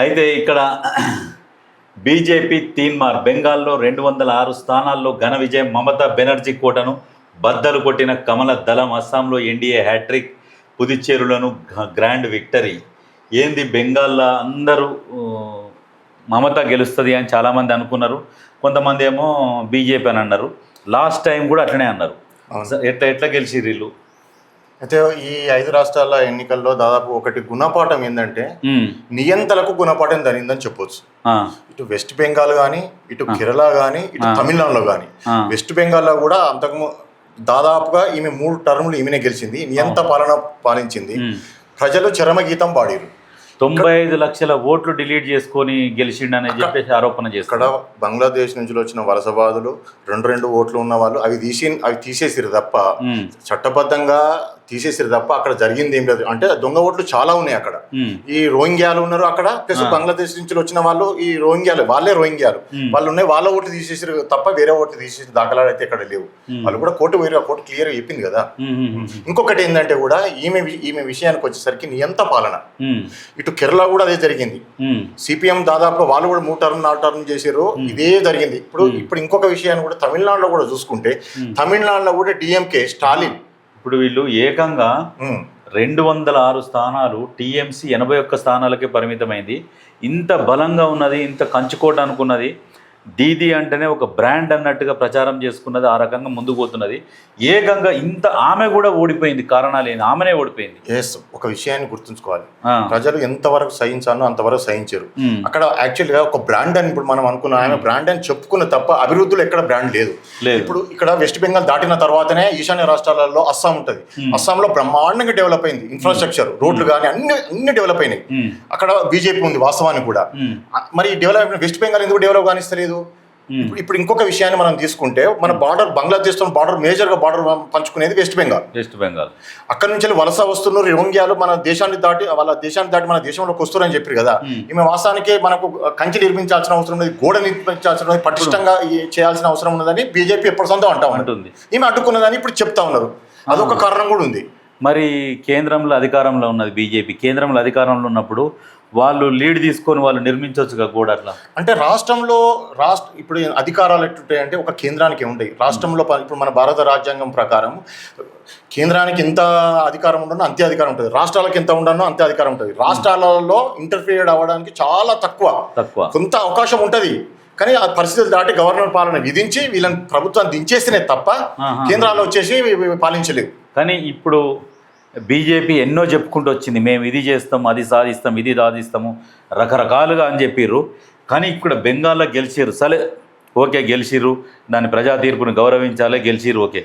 అయితే ఇక్కడ బీజేపీ తీన్మార్ బెంగాల్లో 206 స్థానాల్లో ఘన విజయం. మమతా బెనర్జీ కోటను బద్దలు కొట్టిన కమల దళం. అస్సాంలో ఎన్డీఏ హ్యాట్రిక్. పుదుచ్చేరులను గ్రాండ్ విక్టరీ. ఏంది బెంగాల్లో అందరూ మమత గెలుస్తుంది అని చాలామంది అనుకున్నారు. కొంతమంది ఏమో బీజేపీ అని అన్నారు. లాస్ట్ టైం కూడా అట్లనే అన్నారు. ఎట్లా గెలిచిర్రు వీళ్ళు? అయితే ఈ 5 రాష్ట్రాల ఎన్నికల్లో దాదాపు ఒకటి గుణపాఠం ఏంటంటే నియంతలకు గుణపాఠం జరిగిందని చెప్పొచ్చు. ఇటు వెస్ట్ బెంగాల్ కానీ, ఇటు కేరళ కానీ, ఇటు తమిళనాడులో కానీ. వెస్ట్ బెంగాల్లో కూడా అంతకు దాదాపుగా ఈమె 3 టర్ములు ఈమెనే గెలిచింది. నియంత పాలన పాలించింది. ప్రజలు చరమగీతం పాడిరు. 95 లక్షల ఓట్లు డిలీట్ చేసుకొని గెలిచిండని చెప్పేసి ఆరోపణ చేస్తారు. ఇక్కడ బంగ్లాదేశ్ నుంచి వచ్చిన వలసవాదులు 2 ఓట్లు ఉన్న వాళ్ళు అవి తీసేసిరు తప్ప, చట్టబద్ధంగా తీసేసిరు తప్ప అక్కడ జరిగింది ఏం లేదు. అంటే దొంగ ఓట్లు చాలా ఉన్నాయి అక్కడ. ఈ రోహింగ్యాలు ఉన్నారు అక్కడ, ప్లస్ బంగ్లాదేశ్ నుంచి వచ్చిన వాళ్ళు ఈ రోహింగ్యాలు వాళ్ళు ఉన్నాయి. వాళ్ళ ఓట్లు తీసేసారు తప్ప వేరే ఓట్లు తీసేసిన దాఖలాలు అయితే ఇక్కడ లేవు. వాళ్ళు కూడా కోర్టు క్లియర్ చెప్పింది కదా. ఇంకొకటి ఏంటంటే కూడా ఈమె విషయానికి వచ్చేసరికి నియంత పాలన. ఇటు కేరళ కూడా అదే జరిగింది. సిపిఎం దాదాపుగా వాళ్ళు కూడా 3 టర్మ్ 4 టర్మ్ చేసారు. ఇదే జరిగింది. ఇప్పుడు ఇంకొక విషయాన్ని కూడా తమిళనాడులో కూడా చూసుకుంటే, తమిళనాడులో కూడా డిఎంకే స్టాలిన్ ఇప్పుడు వీళ్ళు ఏకంగా 206 స్థానాలు, టీఎంసీ 81 స్థానాలకే పరిమితమైంది. ఇంత బలంగా ఉన్నది, ఇంత కంచుకోట అనుకున్నది. దీదీ అంటేనే ఒక బ్రాండ్ అన్నట్టుగా ప్రచారం చేసుకున్నది. ఆ రకంగా ముందుకు పోతున్నది. ఏకంగా ఇంత ఆమె కూడా ఓడిపోయింది. కారణాలేని ఆమెనే ఓడిపోయింది. ఒక విషయాన్ని గుర్తుంచుకోవాలి, ప్రజలు ఎంతవరకు సహించాలో అంతవరకు సహించారు. అక్కడ యాక్చువల్గా ఒక బ్రాండ్ అని ఇప్పుడు మనం అనుకున్నాం, ఆమె బ్రాండ్ అని చెప్పుకున్న తప్ప అభివృద్ధిలో ఎక్కడ బ్రాండ్ లేదు. ఇప్పుడు ఇక్కడ వెస్ట్ బెంగాల్ దాటిన తర్వాతనే ఈశాన్య రాష్ట్రాలలో అస్సాం ఉంటుంది. అస్సాంలో బ్రహ్మాండంగా డెవలప్ అయింది. ఇన్ఫ్రాస్ట్రక్చర్, రోడ్లు కానీ అన్ని డెవలప్ అయినాయి. అక్కడ బీజేపీ ఉంది వాస్తవానికి కూడా. మరి డెవలప్ వెస్ట్ బెంగాల్ ఎందుకు డెవలప్ కానిస్తలేదు? ఇప్పుడు ఇంకొక విషయాన్ని మనం తీసుకుంటే, మన బార్డర్ బంగ్లాదేశ్తో మేజర్గా బార్డర్ పంచుకునేది వెస్ట్ బెంగాల్. అక్కడ నుంచి వలస వస్తున్నారు రోహింగ్యాలు. వాళ్ళ దేశాన్ని దాటి మన దేశంలోకి వస్తున్నారని చెప్పారు కదా. ఈమె వాస్తవానికి మనకు కంచె నిర్మించాల్సిన అవసరం ఉన్నది, గోడ నిర్మించాల్సిన ఉన్నది, పటిష్టంగా చేయాల్సిన అవసరం ఉన్నదని బీజేపీ ఎప్పటి సొంతం అంటా ఉంటుంది. ఈమె అడ్డుకున్నదని ఇప్పుడు చెప్తా ఉన్నారు. అదొక కారణం కూడా ఉంది. మరి కేంద్రంలో అధికారంలో ఉన్నది బీజేపీ. కేంద్రంలో అధికారంలో ఉన్నప్పుడు వాళ్ళు లీడ్ తీసుకొని వాళ్ళు నిర్మించవచ్చుగా కూడా. అట్లా అంటే ఇప్పుడు అధికారాలు ఎట్టుంటాయంటే ఒక కేంద్రానికి ఉంటాయి. రాష్ట్రంలో ఇప్పుడు మన భారత రాజ్యాంగం ప్రకారం కేంద్రానికి ఎంత అధికారం ఉండనో అంతే అధికారం ఉంటుంది, రాష్ట్రాలకు ఎంత ఉండనో అంతే అధికారం ఉంటుంది. రాష్ట్రాలలో ఇంటర్ఫియర్ అవ్వడానికి చాలా తక్కువ కొంత అవకాశం ఉంటుంది. కానీ ఆ పరిస్థితులు దాటి గవర్నర్ పాలన విధించి వీళ్ళని ప్రభుత్వాన్ని దించేస్తేనే తప్ప కేంద్రాలు వచ్చేసి పాలించలేవు. కానీ ఇప్పుడు బీజేపీ ఎన్నో చెప్పుకుంటూ వచ్చింది, మేము ఇది చేస్తాం, అది సాధిస్తాం, ఇది సాధిస్తాము రకరకాలుగా అని చెప్పిర్రు. కానీ ఇక్కడ బెంగాల్లో గెలిచిర్రు. సరే ఓకే, గెలిచిర్రు, దాని ప్రజా తీర్పును గౌరవించాలి, గెలిచిర్రు ఓకే.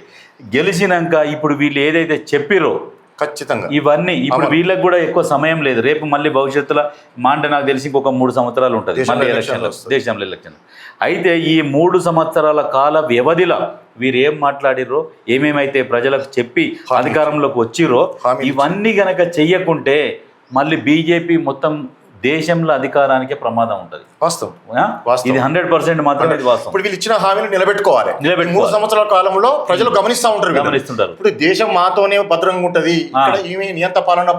గెలిచినాక ఇప్పుడు వీళ్ళు ఏదైతే చెప్పిరో ఖచ్చితంగా ఇవన్నీ ఇప్పుడు వీళ్ళకి కూడా ఎక్కువ సమయం లేదు. రేపు మళ్ళీ భవిష్యత్తులో అంటే నాకు తెలిసి ఇంకొక 3 సంవత్సరాలు ఉంటుంది మళ్ళీ దేశంలో ఎలక్షన్. అయితే ఈ 3 సంవత్సరాల కాల వ్యవధిలో వీరు ఏం మాట్లాడిర్రో, ఏమేమైతే ప్రజలకు చెప్పి అధికారంలోకి వచ్చిర్రో, ఇవన్నీ గనక చెయ్యకుంటే మళ్ళీ బీజేపీ మొత్తం దేశంలో అధికారానికి ప్రమాదం ఉంటుంది. వాస్తవం ఇది 100% మాత్రమే వాస్తవం. ఇప్పుడు వీళ్ళు ఇచ్చిన హామీలు నిలబెట్టుకోవాలి. 3 సంవత్సరాల కాలంలో ప్రజలు గమనిస్తుంటారు. ఇప్పుడు దేశం మాతోనే భద్రంగా ఉంటది, ఇక్కడ ఈమె నియంత పాలన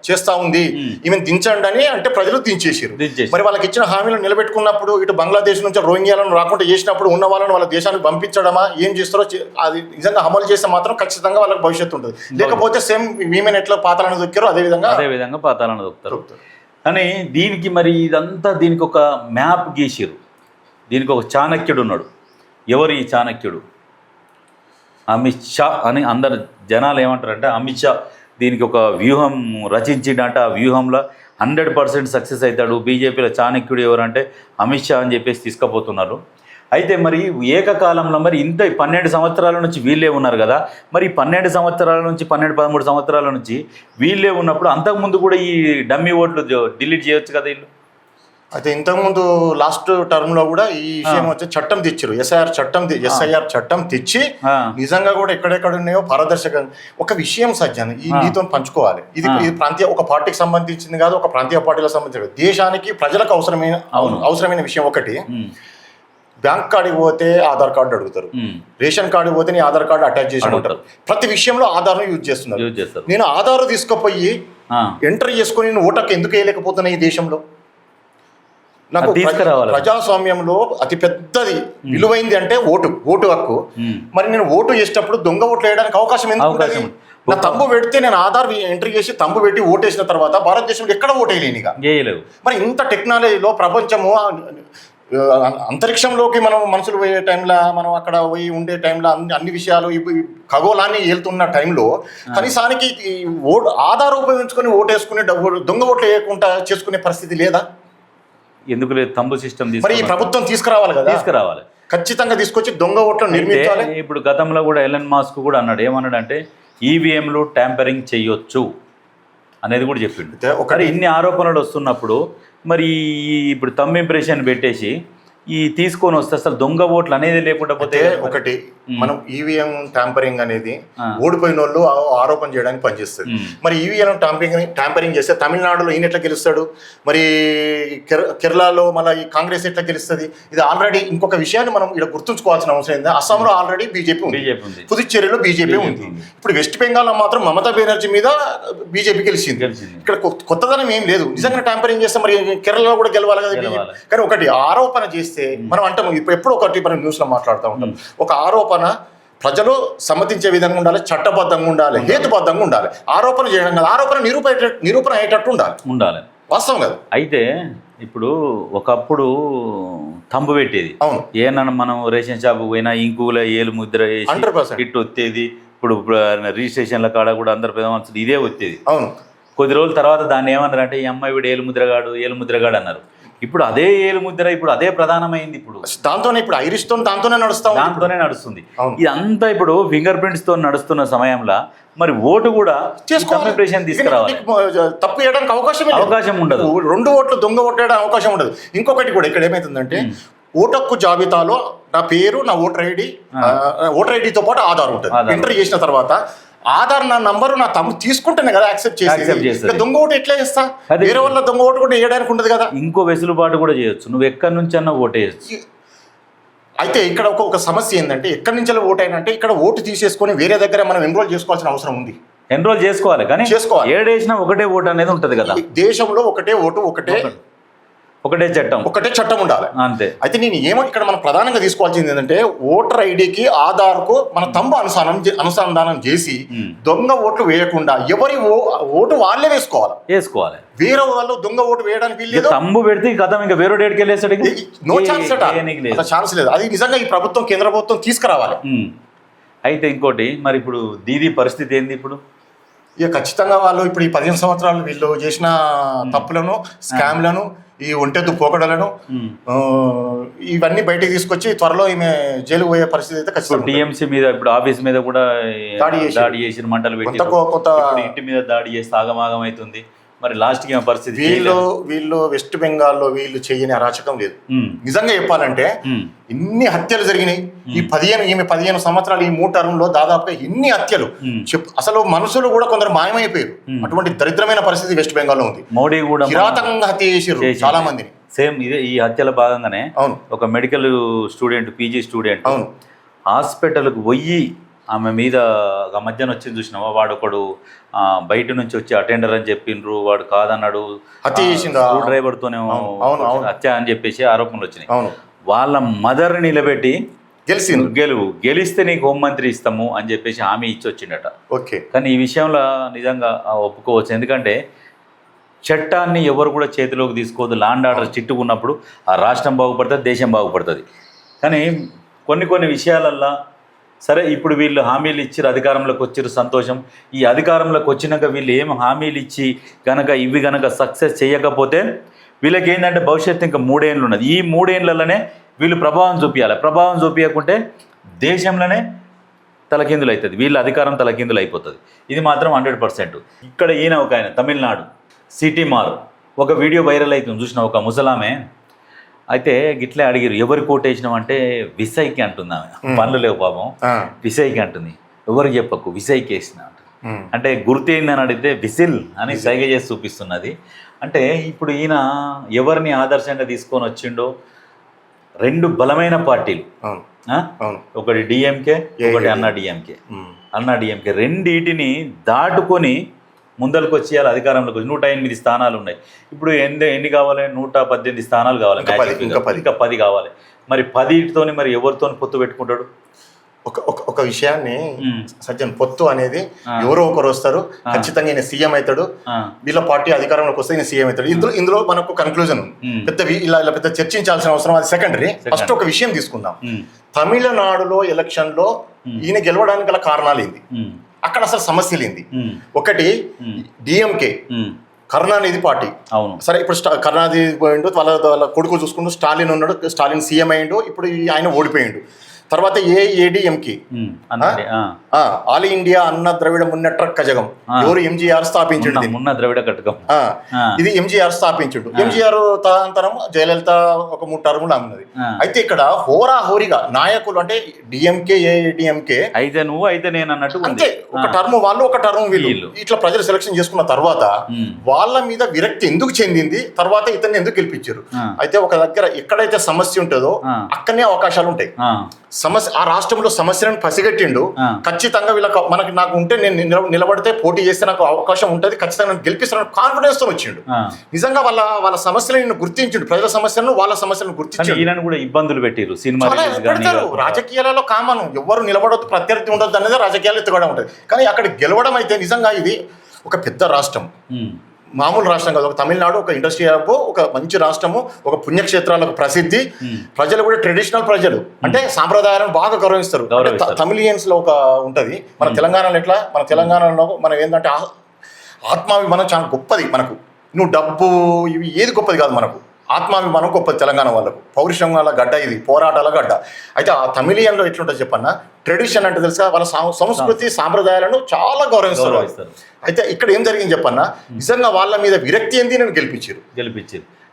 చేస్తా ఉంది, ఈమె దించండి అని అంటే ప్రజలు దించేసారు. మరి వాళ్ళకి ఇచ్చిన హామీలు నిలబెట్టుకున్నప్పుడు ఇటు బంగ్లాదేశ్ నుంచి రోహింగ్యాలను రాకుండా చేసినప్పుడు ఉన్న వాళ్ళని వాళ్ళ దేశానికి పంపించడమా ఏం చేస్తారో అది నిజంగా అమలు చేస్తే మాత్రం ఖచ్చితంగా వాళ్ళకి భవిష్యత్తు ఉంటుంది. లేకపోతే సేమ్ ఈమెను ఎట్లా పాతాలను దొక్కారో అదే విధంగా పాతాలను దొక్కుతారు. కానీ దీనికి మరి ఇదంతా దీనికి ఒక మ్యాప్ గీసిరు. దీనికి ఒక చాణక్యుడు ఉన్నాడు. ఎవరు ఈ చాణక్యుడు? అమిత్ షా అని అందరు జనాలు ఏమంటారంటే అమిత్ షా దీనికి ఒక వ్యూహం రచించిండంట. ఆ వ్యూహంలో 100% సక్సెస్ అవుతాడు. బీజేపీలో చాణక్యుడు ఎవరంటే అమిత్ షా అని చెప్పేసి తీసుకుపోతున్నారు. అయితే మరి ఏకకాలంలో మరి ఇంత 12 సంవత్సరాల నుంచి వీళ్ళే ఉన్నారు కదా. మరి 12 సంవత్సరాల నుంచి 13 సంవత్సరాల నుంచి వీళ్ళే ఉన్నప్పుడు అంతకుముందు కూడా ఈ డమ్మీ ఓట్లు డిలీట్ చేయొచ్చు కదా వీళ్ళు. అయితే ఇంతకుముందు లాస్ట్ టర్మ్ లో కూడా ఈ విషయం వచ్చి చట్టం తెచ్చారు. ఎస్ఐఆర్ చట్టం తెచ్చి నిజంగా కూడా ఎక్కడెక్కడ ఉన్నాయో పారదర్శకంగా ఒక విషయం సజ్జన ఈ నీతో పంచుకోవాలి. ఇది ప్రాంతీయ ఒక పార్టీకి సంబంధించింది కాదు, ఒక ప్రాంతీయ పార్టీలకు సంబంధించిన దేశానికి ప్రజలకు అవసరమైన విషయం. ఒకటి, బ్యాంక్ కార్డుకి పోతే ఆధార్ కార్డు అడుగుతారు, రేషన్ కార్డుకి పోతే నీ ఆధార్ కార్డు అటాచ్ చేసి ఉంటారు. ప్రతి విషయంలో ఆధార్ను యూజ్ చేస్తున్నారు. నేను ఆధార్ తీసుకుపోయి ఎంటర్ చేసుకుని నేను ఓటకు ఎందుకు వేయలేకపోతున్నా ఈ దేశంలో? నాకు తీసుకురావాలి. ప్రజాస్వామ్యంలో అతి పెద్దది విలువైంది అంటే ఓటు హక్కు. మరి నేను ఓటు చేసేటప్పుడు దొంగ ఓట్లు వేయడానికి అవకాశం ఎందుకు? నా తంబు పెడితే నేను ఆధార్ ఎంట్రీ చేసి తంబు పెట్టి ఓటేసిన తర్వాత భారతదేశంలో ఎక్కడ ఓటేయలేనిగా. మరి ఇంత టెక్నాలజీలో ప్రపంచము అంతరిక్షంలోకి మనం మనుషులు పోయే టైంలో, మనం అక్కడ పోయి ఉండే టైంలో అన్ని విషయాలు ఖగోళాన్ని ఏలుతున్న టైంలో కనీసానికి ఆధార్ ఉపయోగించుకొని ఓటేసుకునే దొంగ ఓట్లు వేయకుండా చేసుకునే పరిస్థితి లేదా? ఎందుకు లేదు? తంబు సిస్టమ్ మరి ఈ ప్రభుత్వం తీసుకురావాలి కదా. తీసుకురావాలి, ఖచ్చితంగా తీసుకొచ్చి దొంగ ఓట్లు నిర్మించాలి. ఇప్పుడు గతంలో కూడా ఎలన్ మాస్క్ కూడా అన్నాడు, ఏమన్నాడంటే ఈవీఎంలు ట్యాంపరింగ్ చేయొచ్చు అనేది కూడా చెప్పిండు. ఒకటి ఇన్ని ఆరోపణలు వస్తున్నప్పుడు మరి ఇప్పుడు థంబ్ ఇంప్రెషన్ పెట్టేసి ఈ తీసుకొని వస్తే అసలు దొంగ ఓట్లు అనేది లేకుండా పోతే ఒకటి మనం ఈవీఎం ట్యాంపరింగ్ అనేది ఓడిపోయిన వాళ్ళు ఆరోపణ చేయడానికి పనిచేస్తుంది. మరి ఈవీఎం ట్యాంపరింగ్ చేస్తే తమిళనాడులో ఈయన ఎట్లా గెలుస్తాడు? మరి కేరళలో మళ్ళీ ఈ కాంగ్రెస్ ఎట్లా గెలుస్తుంది? ఇది ఆల్రెడీ ఇంకొక విషయాన్ని మనం ఇక్కడ గుర్తుంచుకోవాల్సిన అవసరం ఏంది, అస్సాంలో ఆల్రెడీ బీజేపీ ఉంది, పుదుచ్చేరిలో బీజేపీ ఉంది. ఇప్పుడు వెస్ట్ బెంగాల్లో మాత్రం మమతా బెనర్జీ మీద బీజేపీ గెలిచింది. ఇక్కడ కొత్తదనం ఏం లేదు. నిజంగా ట్యాంపరింగ్ చేస్తే మరి కేరళలో కూడా గెలవాలి కదా. కానీ ఒకటి ఆరోపణ చేస్తే మనం అంటాం, ఇప్పుడు ఎప్పుడు ఒకటి మనం న్యూస్లో మాట్లాడుతూ ఉంటాం, ఒక ఆరోపణ ప్రజలు సమ్మతించే విధంగా ఉండాలి, చట్టబద్ధంగా ఉండాలి, హేతుబద్ధంగా ఉండాలి. ఆరోపణ చేయడం కదా, ఆరోపణ నిరూపణ అయ్యేటట్టు ఉండాలి. వాస్తవం కదా. అయితే ఇప్పుడు ఒకప్పుడు తంబు పెట్టేది, అవును, ఏమన్నా మనం రేషన్ షాప్ పోయినా ఇంకుల ఏలు ముద్ర వేసి ఇట్టు వచ్చేది. ఇప్పుడు రిజిస్ట్రేషన్ల కాడ కూడా అందరు పెద్ద మనుషులు ఇదే వచ్చేది. అవును. కొద్ది రోజుల తర్వాత దాన్ని ఏమన్నారు అంటే ఈ అమ్మాయి వీడు ఏలుముద్రగాడు అన్నారు. ఇప్పుడు అదే ఏలుముద్ర ఇప్పుడు అదే ప్రధానమైంది. ఇప్పుడు దాంతోనే ఇప్పుడు ఐరిష్తో దాంతోనే నడుస్తుంది. ఇదంతా ఇప్పుడు ఫింగర్ ప్రింట్స్ తో నడుస్తున్న సమయంలో మరి ఓటు కూడా తీసుకురావాలి. తప్పు చేయడానికి అవకాశం ఉండదు. 2 ఓట్లు దొంగ ఓటు వేయడానికి అవకాశం ఉండదు. ఇంకొకటి కూడా ఇక్కడ ఏమైతుందంటే ఓటు హక్కు జాబితాలో నా పేరు, నా ఓటర్ ఐడితో పాటు ఆధార్ ఉంటుంది. ఎంటర్ చేసిన తర్వాత ఆధార్ నా నంబరు నా తమ్ముడు తీసుకుంటేనే కదా యాక్సెప్ట్ చేసి. దొంగ ఓటు ఎట్లా చేస్తా? వేరే వాళ్ళ దొంగ ఓటు కూడా వేయడానికి ఉండదు కదా. ఇంకో వెసులుబాటు కూడా చేయొచ్చు, నువ్వు ఎక్కడి నుంచి అన్నా ఓటు వేయచ్చు. అయితే ఇక్కడ ఒక సమస్య ఏంటంటే ఎక్కడి నుంచి ఓటు అయినా అంటే ఇక్కడ ఓటు తీసేసుకొని వేరే దగ్గర మనం ఎన్రోల్ చేసుకోవాల్సిన అవసరం ఉంది. ఎన్రోల్ చేసుకోవాలి, కానీ ఏడేసినా ఒకటే ఓటు అనేది ఉంటుంది కదా. దేశంలో ఒకటే ఓటు, ఒకటే చట్టం ఉండాలి అంతే. అయితే నేను ఇక్కడ మనం ప్రధానంగా తీసుకోవాల్సింది ఏంటంటే ఓటర్ ఐడికి ఆధార్కు మన తంబు అనుసంధానం చేసి దొంగ ఓట్లు వేయకుండా ఎవరి ఓటు వాళ్ళే వేసుకోవాలి. వేరే వాళ్ళు దొంగ ఓటు వేయడానికి వీళ్ళు తంబు పెడితే గతం ఇంకా వేరే డేట్కి వెళ్ళేస్తాడు. నో ఛాన్స్ లేదు. అది నిజంగా ఈ ప్రభుత్వం, కేంద్ర ప్రభుత్వం తీసుకురావాలి. అయితే ఇంకోటి, మరి ఇప్పుడు దీది పరిస్థితి ఏంది? ఇప్పుడు ఇక ఖచ్చితంగా వాళ్ళు ఇప్పుడు ఈ 15 సంవత్సరాలు వీళ్ళు చేసిన తప్పులను, స్కామ్లను, ఈ ఒంటెద్దు పోకడలను ఇవన్నీ బయటకు తీసుకొచ్చి త్వరలో ఈమె జైలు పోయే పరిస్థితి అయితే ఖచ్చితంగా. టీఎంసీ మీద ఇప్పుడు ఆఫీస్ మీద కూడా దాడి చేసిన, మంటలు పెట్టి ఇంటి మీద దాడి చేస్తే ఆగమాగం అవుతుంది. మరి లాస్ట్ కి పరిస్థితి వీళ్ళు వెస్ట్ బెంగాల్లో వీళ్ళు చేయని అరాచకం లేదు. నిజంగా చెప్పాలంటే ఇన్ని హత్యలు జరిగినాయి ఈ 15 సంవత్సరాలు, ఈ 3 టర్మ్లో దాదాపుగా ఇన్ని హత్యలు. అసలు మనుషులు కూడా కొందరు మాయమైపోయారు. అటువంటి దరిద్రమైన పరిస్థితి వెస్ట్ బెంగాల్లో ఉంది. మోడీ కూడా కిరాతకంగా హత్య చేసారు చాలా మందిని. సేమ్ ఇదే ఈ హత్యల భాగంగానే ఒక మెడికల్ స్టూడెంట్, పీజీ స్టూడెంట్ హాస్పిటల్కు పోయి ఆమె మీద మధ్యాహ్నం వచ్చింది చూసినావా, వాడు ఒకడు బయట నుంచి వచ్చి అటెండర్ అని చెప్పిండ్రు, వాడు కాదన్నాడు, స్క్రూ డ్రైవర్తోనే హత్య అని చెప్పేసి ఆరోపణలు వచ్చినాయి. వాళ్ళ మదర్ని నిలబెట్టి గెలిస్తే నీకు హోంమంత్రి ఇస్తాము అని చెప్పేసి హామీ ఇచ్చి వచ్చిండట. కానీ ఈ విషయంలో నిజంగా ఒప్పుకోవచ్చు. ఎందుకంటే చట్టాన్ని ఎవరు కూడా చేతిలోకి తీసుకోవద్దు. లాండ్ ఆర్డర్ చిట్టుకున్నప్పుడు ఆ రాష్ట్రం బాగుపడుతుంది, దేశం బాగుపడుతుంది. కానీ కొన్ని విషయాలల్లో సరే ఇప్పుడు వీళ్ళు హామీలు ఇచ్చారు, అధికారంలోకి వచ్చారు, సంతోషం. ఈ అధికారంలోకి వచ్చినాక వీళ్ళు ఏం హామీలు ఇచ్చి ఇవి గనక సక్సెస్ చేయకపోతే వీళ్ళకి ఏంటంటే భవిష్యత్తు ఇంకా 3 ఏళ్ళు ఉన్నది. ఈ 3 ఏళ్లలోనే వీళ్ళు ప్రభావం చూపించాలి. ప్రభావం చూపించకుంటే దేశంలోనే తలకిందులు అవుతుంది, వీళ్ళ అధికారం తలకిందులు అయిపోతుంది. ఇది మాత్రం 100%. ఇక్కడ ఈయన ఒక ఆయన తమిళనాడు సిటీ మార్ ఒక వీడియో వైరల్ అవుతుంది చూసిన, ఒక ముసలామే అయితే గిట్లే అడిగారు, ఎవరు కోటేసినాం అంటే విసైకి అంటుంది. ఆమె పనులు లేవు పాపం, విసైకి అంటుంది. ఎవరికి చెప్పకు, విసైకి వేసిన అంటే గుర్తు ఏందని అడిగితే విసిల్ అని సైగ చేసి చూపిస్తున్నది. అంటే ఇప్పుడు ఈయన ఎవరిని ఆదర్శంగా తీసుకొని వచ్చిండో 2 బలమైన పార్టీలు, ఒకటి డిఎంకే, ఒకటి అన్నా డిఎంకే. రెండింటిని దాటుకొని ముందరకు వచ్చేయాలి, అధికారంలోకి వచ్చి 108 స్థానాలు ఉన్నాయి. ఇప్పుడు ఎన్ని కావాలి? 118 స్థానాలు కావాలి, ఇంకా 10 కావాలి. మరి 10తోని మరి ఎవరితోని పొత్తు పెట్టుకుంటాడు? ఒక విషయాన్ని సజ్జన్, పొత్తు అనేది ఎవరో ఒకరు వస్తారు, ఖచ్చితంగా ఈయన సీఎం అవుతాడు, వీళ్ళ పార్టీ అధికారంలోకి వస్తే ఈయన సీఎం అవుతాడు. ఇందులో మనకు కన్క్లూజన్ ఇలా పెద్ద చర్చించాల్సిన అవసరం, అది సెకండరీ. ఫస్ట్ ఒక విషయం తీసుకుందాం. తమిళనాడులో ఎలక్షన్ లో ఈయన గెలవడానికి గల కారణాలు ఏంది, అక్కడ అసలు సమస్యలు ఏంది? ఒకటి డిఎంకే, కరుణానిధి పార్టీ. అవును, సరే, ఇప్పుడు కరుణానిధి పోయిండు, వాళ్ళ కొడుకు చూసుకుంటూ స్టాలిన్ ఉన్నాడు, స్టాలిన్ సీఎం అయ్యిండు, ఇప్పుడు ఆయన ఓడిపోయిండు. తర్వాత ఏఐఏడిఎంకే, ఆల్ ఇండియా అన్న ద్రవిడ మున్నెట్ర కజగం, ఎవరు ఎంజీఆర్ స్థాపించిండు, ద్రవిడ కటకం, ఇది ఎంజీఆర్ స్థాపించిండు. ఎంజీఆర్ తదనంతరం జయలలిత ఒక 3 టర్ములు అన్నది. అయితే ఇక్కడ హోరాహోరీగా నాయకులు, అంటే డిఎంకే ఏఐడిఎంకే అయితే నువ్వు అయితే నేను అన్నట్టు, అంతే, ఒక టర్మ్ వాళ్ళు ఒక టర్మ్ వీళ్ళు, ఇట్లా ప్రజలు సెలక్షన్ చేసుకున్న తర్వాత వాళ్ళ మీద విరక్తి ఎందుకు చెందింది, తర్వాత ఇతన్ని ఎందుకు గెలిపించారు? అయితే ఒక దగ్గర ఎక్కడైతే సమస్య ఉంటుందో అక్కడనే అవకాశాలు ఉంటాయి. సమస్య, ఆ రాష్ట్రంలో సమస్యలను పసిగట్టిండు, ఖచ్చితంగా నాకు ఉంటే నేను నిలబడితే పోటీ చేస్తే నాకు అవకాశం ఉంటుంది, ఖచ్చితంగా గెలిపిస్తాను కాన్ఫిడెన్స్ తో వచ్చిండు. నిజంగా వాళ్ళ సమస్యలను గుర్తించిండు, ప్రజల సమస్యలను వాళ్ళ సమస్యలను గుర్తించిండు. కూడా ఇబ్బందులు పెట్టారు రాజకీయాలలో కామన్, ఎవరు నిలబడొద్దు, ప్రత్యర్థి ఉండొద్దు అనేది రాజకీయాలు ఎత్తుకోవడం ఉంటుంది. కానీ అక్కడ గెలవడం అయితే నిజంగా ఇది ఒక పెద్ద రాష్ట్రం, మామూలు రాష్ట్రం కాదు. ఒక తమిళనాడు ఒక ఇండస్ట్రీ హబ్, ఒక మంచి రాష్ట్రము, ఒక పుణ్యక్షేత్రాలకు ప్రసిద్ధి, ప్రజలు కూడా ట్రెడిషనల్ ప్రజలు, అంటే సాంప్రదాయాలను బాగా గౌరవిస్తారు. తమిళియన్స్ లో ఒక ఉంటది, మన తెలంగాణలో ఎట్లా, మన తెలంగాణలో మనం ఏంటంటే ఆత్మాభిమానం చాలా గొప్పది మనకు. నువ్వు డబ్బు ఇవి ఏది గొప్పది కాదు, మనకు ఆత్మాభిమానం గొప్పది తెలంగాణ వాళ్ళకు. పౌరుషంగాల గడ్డ ఇది, పోరాటాల గడ్డ. అయితే ఆ తమిళియన్లో ఎట్లుంటుంది చెప్పన్నా, ట్రెడిషన్ అంటే తెలుసా, వాళ్ళ సంస్కృతి సాంప్రదాయాలను చాలా గౌరవిస్తారు. అయితే ఇక్కడ ఏం జరిగింది చెప్పన్నా, నిజంగా వాళ్ళ మీద విరక్తి ఏంది, నేను గెలిపించారు.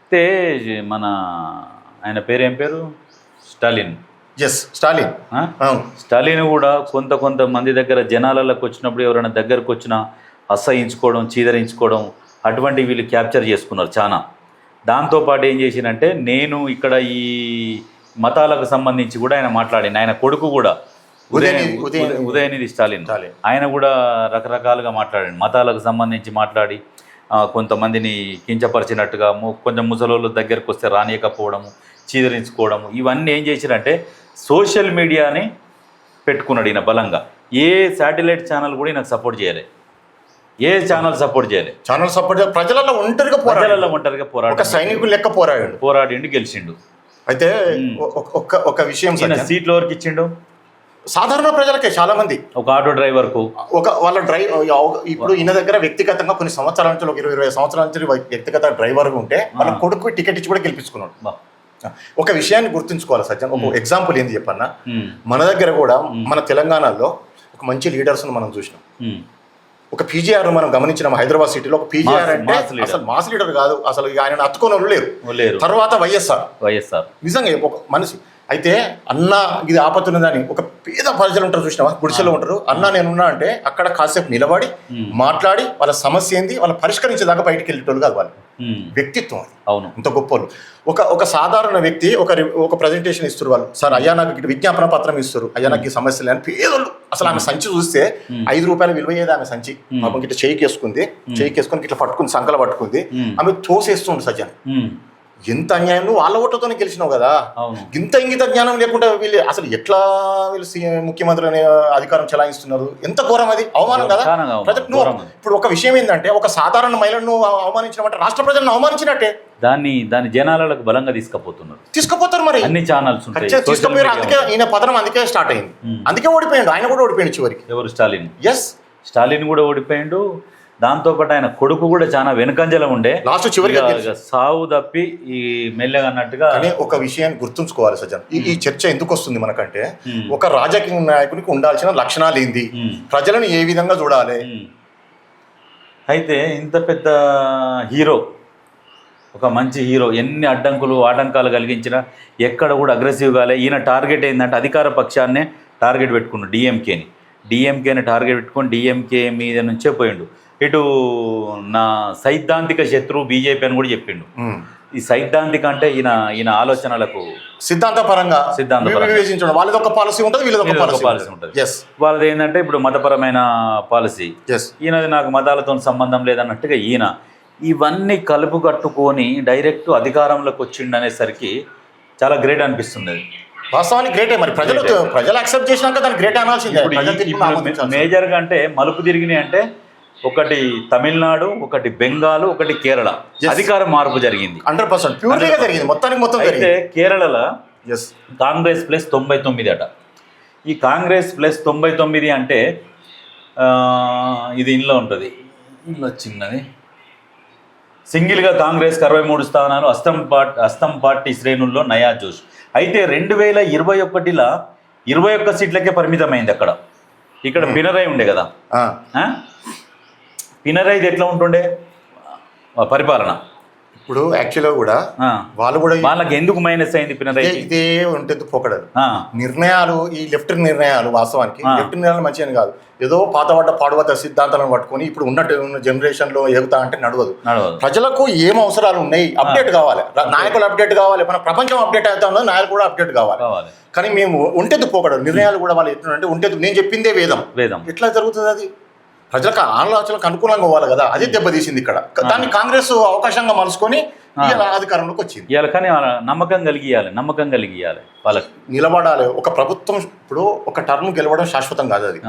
అయితే మన ఆయన పేరు ఏం పేరు, స్టాలిన్. స్టాలిన్. స్టాలిన్ కూడా కొంతమంది దగ్గర జనాలలోకి వచ్చినప్పుడు ఎవరైనా దగ్గరకు వచ్చినా అసహించుకోవడం, చీదరించుకోవడం, అటువంటి వీళ్ళు క్యాప్చర్ చేసుకున్నారు చాలా. దాంతోపాటు ఏం చేసినంటే, నేను ఇక్కడ ఈ మతాలకు సంబంధించి కూడా ఆయన మాట్లాడింది. ఆయన కొడుకు కూడా ఉదయనిధి స్టాలిన్, ఆయన కూడా రకరకాలుగా మాట్లాడండి, మతాలకు సంబంధించి మాట్లాడి కొంతమందిని కించపరిచినట్టుగా, కొంచెం ముసలోళ్ళ దగ్గరకు వస్తే రానియకపోవడము, చీదరించుకోవడము, ఇవన్నీ ఏం చేసినంటే సోషల్ మీడియాని పెట్టుకున్నాడు ఈయన బలంగా. ఏ శాటిలైట్ ఛానల్ కూడా ఈయనకు సపోర్ట్ చేయలే, ఏ ఛానల్ సపోర్ట్ చేయలేదు. ప్రజలలో ఒంటరిగా పోరాడు, ఒక సైనికులు లెక్క పోరాడిండు, గెలిచిండు. అయితే ఒక విషయం, సీట్లు ఎవరికి ఇచ్చిండు? సాధారణ ప్రజలకే, చాలా మంది. ఒక ఆటో డ్రైవర్ కు, వాళ్ళ ఇప్పుడు ఈయన దగ్గర వ్యక్తిగతంగా కొన్ని సంవత్సరాల నుంచి, ఒక 20 సంవత్సరాల నుంచి వ్యక్తిగత డ్రైవర్ ఉంటే వాళ్ళ కొడుకు టికెట్ ఇచ్చి కూడా గెలిపించుకున్నాడు. ఒక విషయాన్ని గుర్తుంచుకోవాలి సజ్జన్, ఒక ఎగ్జాంపుల్ ఏంది చెప్పన్నా, మన దగ్గర కూడా మన తెలంగాణలో ఒక మంచి లీడర్స్ మనం చూసినాం. ఒక పీజీఆర్ మనం గమనించినాం, హైదరాబాద్ సిటీలో ఒక పీజీఆర్ అంటే అసలు మాస్ లీడర్ కాదు, అసలు ఆయన హత్తుకొని వాళ్ళు లేరు. తర్వాత వైఎస్ఆర్ నిజంగా ఒక మనిషి. అయితే అన్న ఇది ఆపతున్నదని ఒక పేద ప్రజలు ఉంటారు చూసినావా, గుడిసెలో ఉంటారు, అన్న నేనున్నా అంటే అక్కడ కాసేపు నిలబడి మాట్లాడి వాళ్ళ సమస్య ఏంది వాళ్ళ పరిష్కరించేదాకా బయటికి వెళ్ళేటోళ్ళు కాదు, వాళ్ళు వ్యక్తిత్వం. అవును, ఇంత గొప్పలు. ఒక సాధారణ వ్యక్తి ఒక ప్రజెంటేషన్ ఇస్తారు, వాళ్ళు సార్ అయ్యా నాకు విజ్ఞాపన పత్రం ఇస్తారు, అయ్యా నాకు ఈ సమస్యలు అని. పేదోళ్ళు అసలు ఆమె సంచి చూస్తే 5 రూపాయలు విలువయ్యేది ఆమె సంచి. పాపం ఇట్లా చేయికేసుకొని ఇట్లా పట్టుకుంది, సంకల పట్టుకుంది, ఆమె తోసేస్తుంది సజ్జన్. ఎంత అన్యాయం, నువ్వు వాళ్ళ ఓట్లతోనే గెలిచినావు కదా, ఇంత ఇంగిత జ్ఞానం లేకుండా వీళ్ళు అసలు ఎట్లా ముఖ్యమంత్రి అనే అధికారం చెలాయిస్తున్నారు, ఎంత ఘోరం అది, అవమానం కదా ప్రజలకు. ఇప్పుడు ఒక విషయం ఏంటంటే, ఒక సాధారణ మహిళను అవమానించినట్టే రాష్ట్ర ప్రజలను అవమానించినట్టే. దాన్ని జనాలకు బలంగా తీసుకుపోతారు మరి అన్ని ఛానల్స్ తీసుకుపోయారు. అందుకే ఈయన పతనం అందుకే స్టార్ట్ అయింది, అందుకే ఓడిపోయాడు. ఆయన కూడా ఓడిపోయాడు చివరికి. ఎవరు? స్టాలిన్ కూడా ఓడిపోయాడు. దాంతోపాటు ఆయన కొడుకు కూడా చాలా వెనుకంజలం ఉండే, లాస్ట్ చివరిగా సావు తప్పి ఈ మెల్లగా అన్నట్టుగా. ఒక విషయాన్ని గుర్తుంచుకోవాలి సజ్జన్, ఈ చర్చ ఎందుకు వస్తుంది మనకంటే, ఒక రాజకీయ నాయకుడికి ఉండాల్సిన లక్షణాలు ఏంది, ప్రజలను ఏ విధంగా చూడాలి. అయితే ఇంత పెద్ద హీరో, ఒక మంచి హీరో, ఎన్ని ఆటంకాలు కలిగించినా ఎక్కడ కూడా అగ్రెసివ్ కాలే. ఈయన టార్గెట్ ఏంటంటే అధికార పక్షాన్నే టార్గెట్ పెట్టుకున్నాడు, డిఎంకేని టార్గెట్ పెట్టుకొని డిఎంకే మీద నుంచే పోయిండు. ఇటు నా సైద్ధాంతిక శత్రువు బీజేపీ అని కూడా చెప్పిండు. ఈ సైద్ధాంతిక అంటే ఈయన ఆలోచనలకు సిద్ధాంతపరంగా సిద్ధాంతపరంగా వివేచించడం, వాళ్ళది ఒక పాలసీ ఉంటుంది, వీళ్ళది ఒక పాలసీ ఉంటుంది. ఎస్, వాళ్ళది ఏంటంటే ఇప్పుడు మతపరమైన పాలసీ, ఎస్, ఈయనది నాకు మతాలతో సంబంధం లేదన్నట్టుగా ఈయన ఇవన్నీ కలుపు కట్టుకొని డైరెక్ట్ అధికారంలోకి వచ్చిండు అనేసరికి చాలా గ్రేట్ అనిపిస్తుంది. అది వాస్తవానికి గ్రేటే. మరి ప్రజలు యాక్సెప్ట్ చేసినాక దాన్ని గ్రేట్ అనాల్సిందే. మేజర్గా అంటే మలుపు తిరిగినాయి అంటే ఒకటి తమిళనాడు, ఒకటి బెంగాల్, ఒకటి కేరళ అధికార మార్పు జరిగింది. 100% ప్యూర్లీగా జరిగింది, మొత్తానికి మొత్తం. అయితే కేరళలో ఎస్ కాంగ్రెస్ ప్లస్ 99 అట. ఈ కాంగ్రెస్ ప్లస్ 99 అంటే ఇది ఇంట్లో ఉంటుంది, ఇంట్లో చిన్నది సింగిల్గా కాంగ్రెస్కి 63 స్థానాలు, అస్తం పార్టీ శ్రేణుల్లో నయా జోష్. అయితే 2021లో 21 సీట్లకే పరిమితమైంది అక్కడ. ఇక్కడ పినరై ఉండే కదా, పినరైది ఎట్లా ఉంటుండే పరిపాలన. ఇప్పుడు యాక్చువల్గా కూడా వాళ్ళకి ఎందుకు మైనస్ అయింది పినరై? ఇదే ఉంటుంది పోకడలు నిర్ణయాలు, ఈ లెఫ్ట్ నిర్ణయాలు. వాస్తవానికి లెఫ్ట్ నిర్ణయాలు మంచిగా కాదు. ఏదో పాడుబడ్డ సిద్ధాంతాలను పట్టుకొని ఇప్పుడు ఉన్న జనరేషన్లో ఎగుతా అంటే నడవదు. ప్రజలకు ఏం అవసరాలు ఉన్నాయి, అప్డేట్ కావాలి, నాయకులు అప్డేట్ కావాలి, మన ప్రపంచం అప్డేట్ అవుతా ఉన్నది, నాయకులు కూడా అప్డేట్ కావాలి. కానీ మేము ఒంటెద్దు పోకడలు నిర్ణయాలు కూడా వాళ్ళు ఎట్లా అంటే ఒంటెద్దు, నేను చెప్పిందే వేదం. ఎట్లా జరుగుతుంది అది? ప్రజలకు ఆలోచనలకు అనుకూలంగా పోవాలి కదా, అది దెబ్బతీసింది ఇక్కడ. దాన్ని కాంగ్రెస్ అవకాశంగా మలుచుకొని అధికారంలోకి వచ్చింది. కానీ నమ్మకం కలిగియాలి వాళ్ళకి, నిలబడాలి. ఒక ప్రభుత్వం ఇప్పుడు ఒక టర్మ్ గెలవడం శాశ్వతం కాదు. అది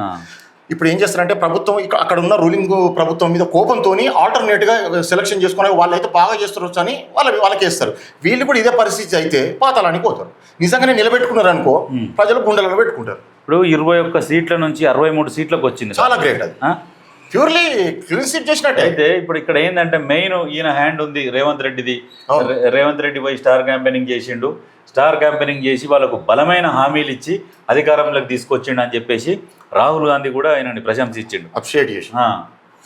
ఇప్పుడు ఏం చేస్తారంటే ప్రభుత్వం అక్కడ ఉన్న రూలింగ్ ప్రభుత్వం మీద కోపంతో ఆల్టర్నేట్గా సెలక్షన్ చేసుకునే వాళ్ళైతే బాగా చేస్తారు అని వాళ్ళకి వేస్తారు. వీళ్ళు కూడా ఇదే పరిస్థితి అయితే పాతాళానికి పోతారు. నిజంగానే నిలబెట్టుకున్నారు అనుకో, ప్రజలు గుండెలలో పెట్టుకుంటారు. ఇప్పుడు 21 సీట్ల నుంచి 63 సీట్లకు వచ్చింది. చాలా గ్రేట్. అది ప్యూర్లీ క్లీన్ సీట్ చేసినట్టు. అయితే ఇప్పుడు ఇక్కడ ఏంటంటే మెయిన్ ఈయన హ్యాండ్ ఉంది రేవంత్ రెడ్డిది. రేవంత్ రెడ్డి పోయి స్టార్ క్యాంపెయినింగ్ చేసిండు. స్టార్ క్యాంపెయినింగ్ చేసి వాళ్ళకు బలమైన హామీలు ఇచ్చి అధికారంలోకి తీసుకొచ్చిండు అని చెప్పేసి రాహుల్ గాంధీ కూడా ఆయనని ప్రశంసించిండు, అప్రిషియేట్ చేసి.